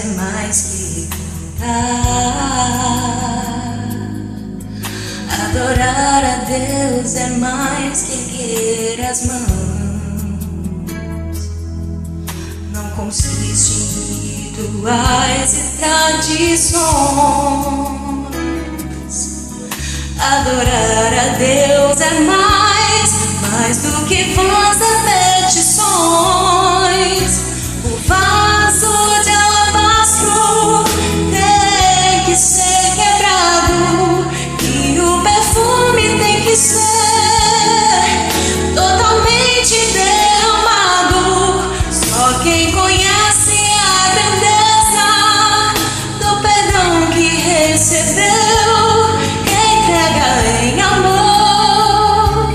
é mais que cantar. Adorar a Deus é mais que erguer as mãos. Não consiste em rituais e tradições. Adorar a Deus é mais do que vãs repetições. O vaso de alabastro tem que ser quebrado e o perfume tem que ser totalmente derramado. Só quem conhece a grandeza do perdão que recebeu entrega em amor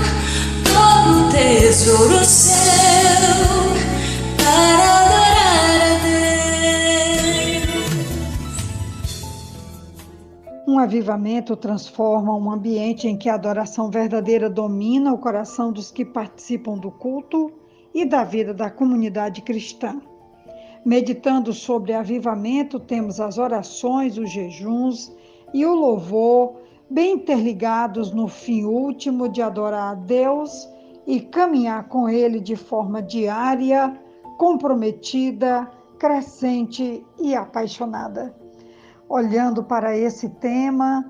todo o tesouro seu para adorar a Deus. Um avivamento transforma um ambiente em que a adoração verdadeira domina o coração dos que participam do culto e da vida da comunidade cristã. Meditando sobre avivamento, temos as orações, os jejuns e o louvor bem interligados no fim último de adorar a Deus e caminhar com Ele de forma diária, comprometida, crescente e apaixonada. Olhando para esse tema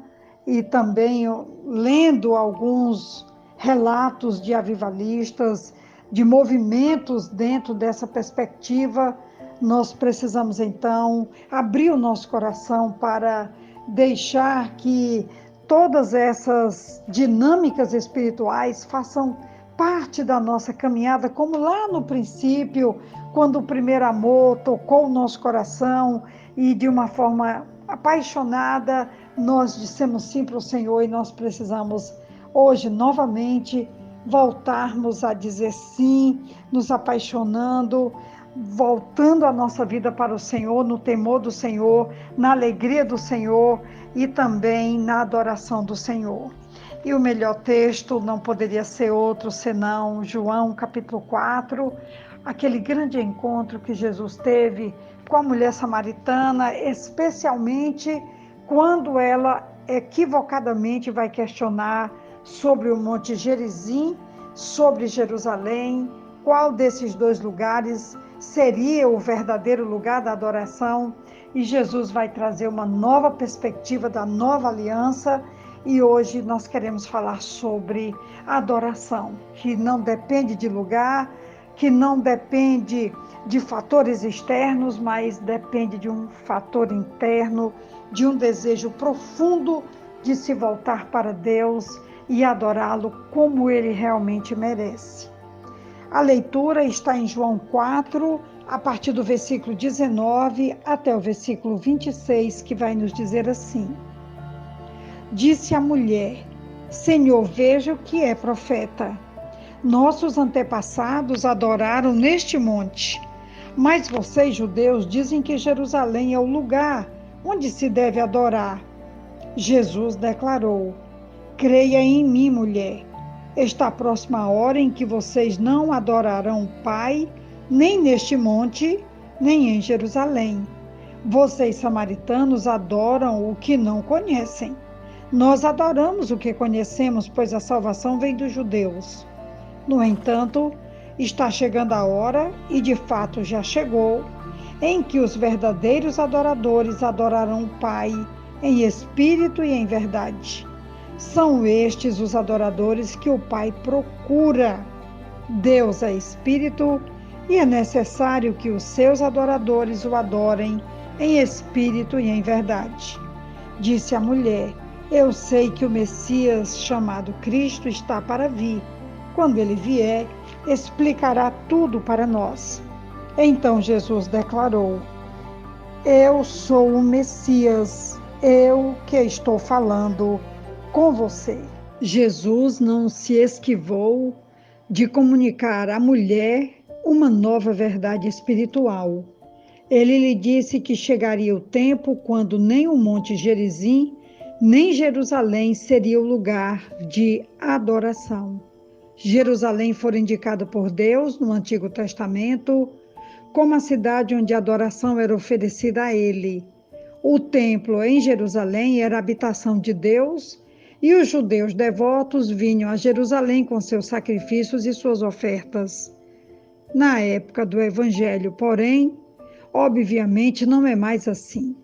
e também lendo alguns relatos de avivalistas, de movimentos dentro dessa perspectiva, nós precisamos então abrir o nosso coração para deixar que todas essas dinâmicas espirituais façam parte da nossa caminhada, como lá no princípio, quando o primeiro amor tocou o nosso coração e de uma forma apaixonada nós dissemos sim para o Senhor, e nós precisamos hoje novamente voltarmos a dizer sim, nos apaixonando, voltando a nossa vida para o Senhor, no temor do Senhor, na alegria do Senhor e também na adoração do Senhor. E o melhor texto não poderia ser outro senão João capítulo 4, aquele grande encontro que Jesus teve com a mulher samaritana, especialmente quando ela equivocadamente vai questionar sobre o Monte Gerizim, sobre Jerusalém, qual desses dois lugares seria o verdadeiro lugar da adoração, e Jesus vai trazer uma nova perspectiva da nova aliança. E hoje nós queremos falar sobre a adoração, que não depende de lugar, que não depende de fatores externos, mas depende de um fator interno, de um desejo profundo de se voltar para Deus e adorá-lo como Ele realmente merece. A leitura está em João 4, a partir do versículo 19 até o versículo 26, que vai nos dizer assim: Disse a mulher: Senhor, veja o que é profeta. Nossos antepassados adoraram neste monte, mas vocês, judeus, dizem que Jerusalém é o lugar onde se deve adorar. Jesus declarou: Creia em mim, mulher. Está próxima a hora em que vocês não adorarão o Pai, nem neste monte, nem em Jerusalém. Vocês, samaritanos, adoram o que não conhecem. Nós adoramos o que conhecemos, pois a salvação vem dos judeus. No entanto, está chegando a hora, e de fato já chegou, em que os verdadeiros adoradores adorarão o Pai em espírito e em verdade. São estes os adoradores que o Pai procura. Deus é espírito e é necessário que os seus adoradores o adorem em espírito e em verdade. Disse a mulher: Eu sei que o Messias, chamado Cristo, está para vir. Quando ele vier, explicará tudo para nós. Então Jesus declarou: Eu sou o Messias, eu que estou falando com você. Jesus não se esquivou de comunicar à mulher uma nova verdade espiritual. Ele lhe disse que chegaria o tempo quando nem o Monte Gerizim, nem Jerusalém seria o lugar de adoração. Jerusalém fora indicada por Deus no Antigo Testamento como a cidade onde a adoração era oferecida a ele. O templo em Jerusalém era a habitação de Deus, e os judeus devotos vinham a Jerusalém com seus sacrifícios e suas ofertas. Na época do Evangelho, porém, obviamente não é mais assim.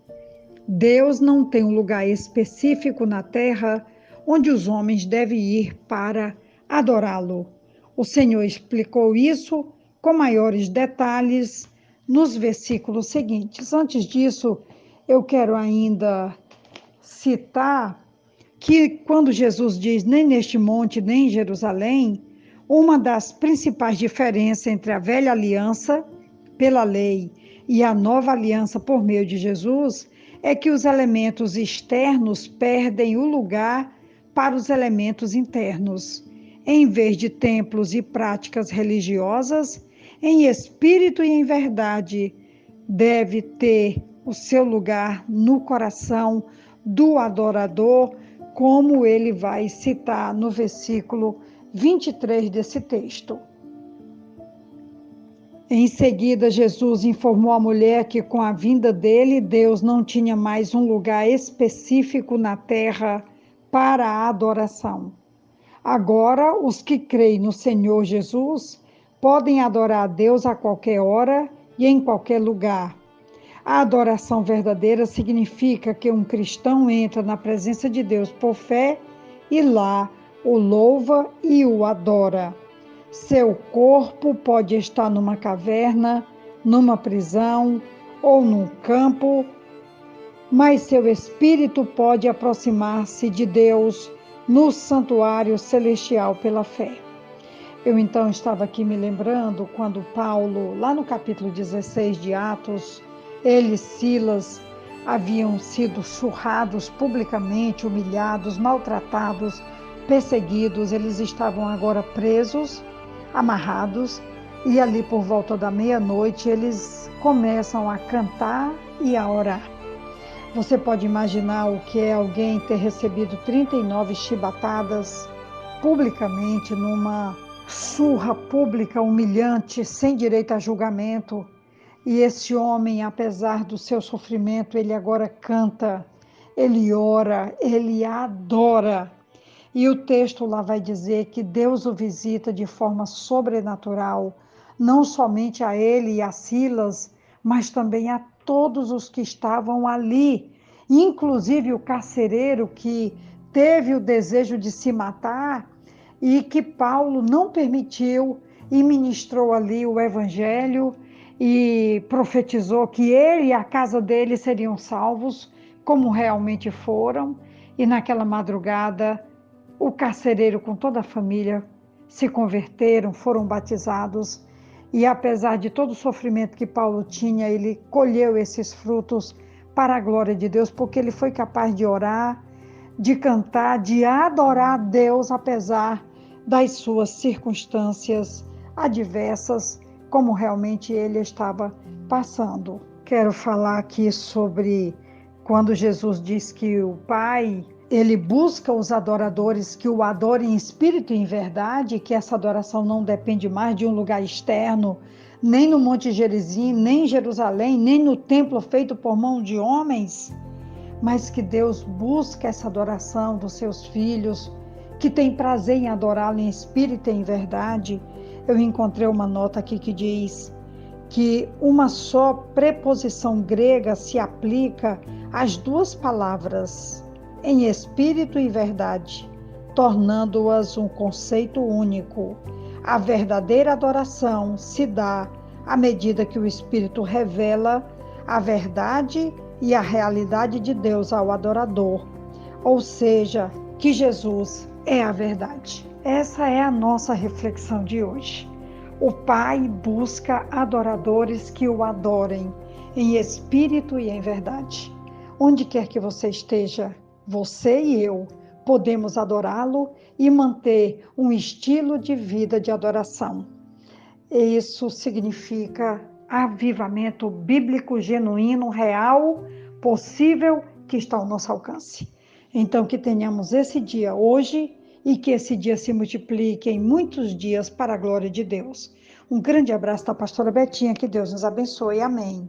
Deus não tem um lugar específico na terra onde os homens devem ir para adorá-lo. O Senhor explicou isso com maiores detalhes nos versículos seguintes. Antes disso, eu quero ainda citar que quando Jesus diz nem neste monte, nem em Jerusalém, uma das principais diferenças entre a velha aliança, pela lei, e a nova aliança por meio de Jesus, é que os elementos externos perdem o lugar para os elementos internos. Em vez de templos e práticas religiosas, em espírito e em verdade, deve ter o seu lugar no coração do adorador, como ele vai citar no versículo 23 desse texto. Em seguida, Jesus informou a mulher que com a vinda dele, Deus não tinha mais um lugar específico na terra para a adoração. Agora, os que creem no Senhor Jesus podem adorar a Deus a qualquer hora e em qualquer lugar. A adoração verdadeira significa que um cristão entra na presença de Deus por fé e lá o louva e o adora. Seu corpo pode estar numa caverna, numa prisão ou num campo, mas seu espírito pode aproximar-se de Deus no santuário celestial pela fé. Eu então estava aqui me lembrando quando Paulo, lá no capítulo 16 de Atos, ele e Silas haviam sido surrados publicamente, humilhados, maltratados, perseguidos. Eles estavam agora presos, amarrados, e ali por volta da meia-noite eles começam a cantar e a orar. Você pode imaginar o que é alguém ter recebido 39 chibatadas publicamente, numa surra pública humilhante, sem direito a julgamento. E esse homem, apesar do seu sofrimento, ele agora canta, ele ora, ele adora. E o texto lá vai dizer que Deus o visita de forma sobrenatural, não somente a ele e a Silas, mas também a todos os que estavam ali, inclusive o carcereiro que teve o desejo de se matar e que Paulo não permitiu e ministrou ali o evangelho e profetizou que ele e a casa dele seriam salvos, como realmente foram. E naquela madrugada, o carcereiro com toda a família se converteram, foram batizados. E apesar de todo o sofrimento que Paulo tinha, ele colheu esses frutos para a glória de Deus, porque ele foi capaz de orar, de cantar, de adorar a Deus, apesar das suas circunstâncias adversas, como realmente ele estava passando. Quero falar aqui sobre quando Jesus diz que o Pai, ele busca os adoradores que o adorem em espírito e em verdade, que essa adoração não depende mais de um lugar externo, nem no Monte Gerizim, nem em Jerusalém, nem no templo feito por mão de homens, mas que Deus busca essa adoração dos seus filhos, que tem prazer em adorá-lo em espírito e em verdade. Eu encontrei uma nota aqui que diz que uma só preposição grega se aplica às duas palavras, em espírito e verdade, tornando-as um conceito único. A verdadeira adoração se dá à medida que o Espírito revela a verdade e a realidade de Deus ao adorador, ou seja, que Jesus é a verdade. Essa é a nossa reflexão de hoje. O Pai busca adoradores que o adorem em espírito e em verdade. Onde quer que você esteja, você e eu podemos adorá-lo e manter um estilo de vida de adoração. Isso significa avivamento bíblico genuíno, real, possível, que está ao nosso alcance. Então, que tenhamos esse dia hoje e que esse dia se multiplique em muitos dias para a glória de Deus. Um grande abraço da pastora Betinha, que Deus nos abençoe. Amém.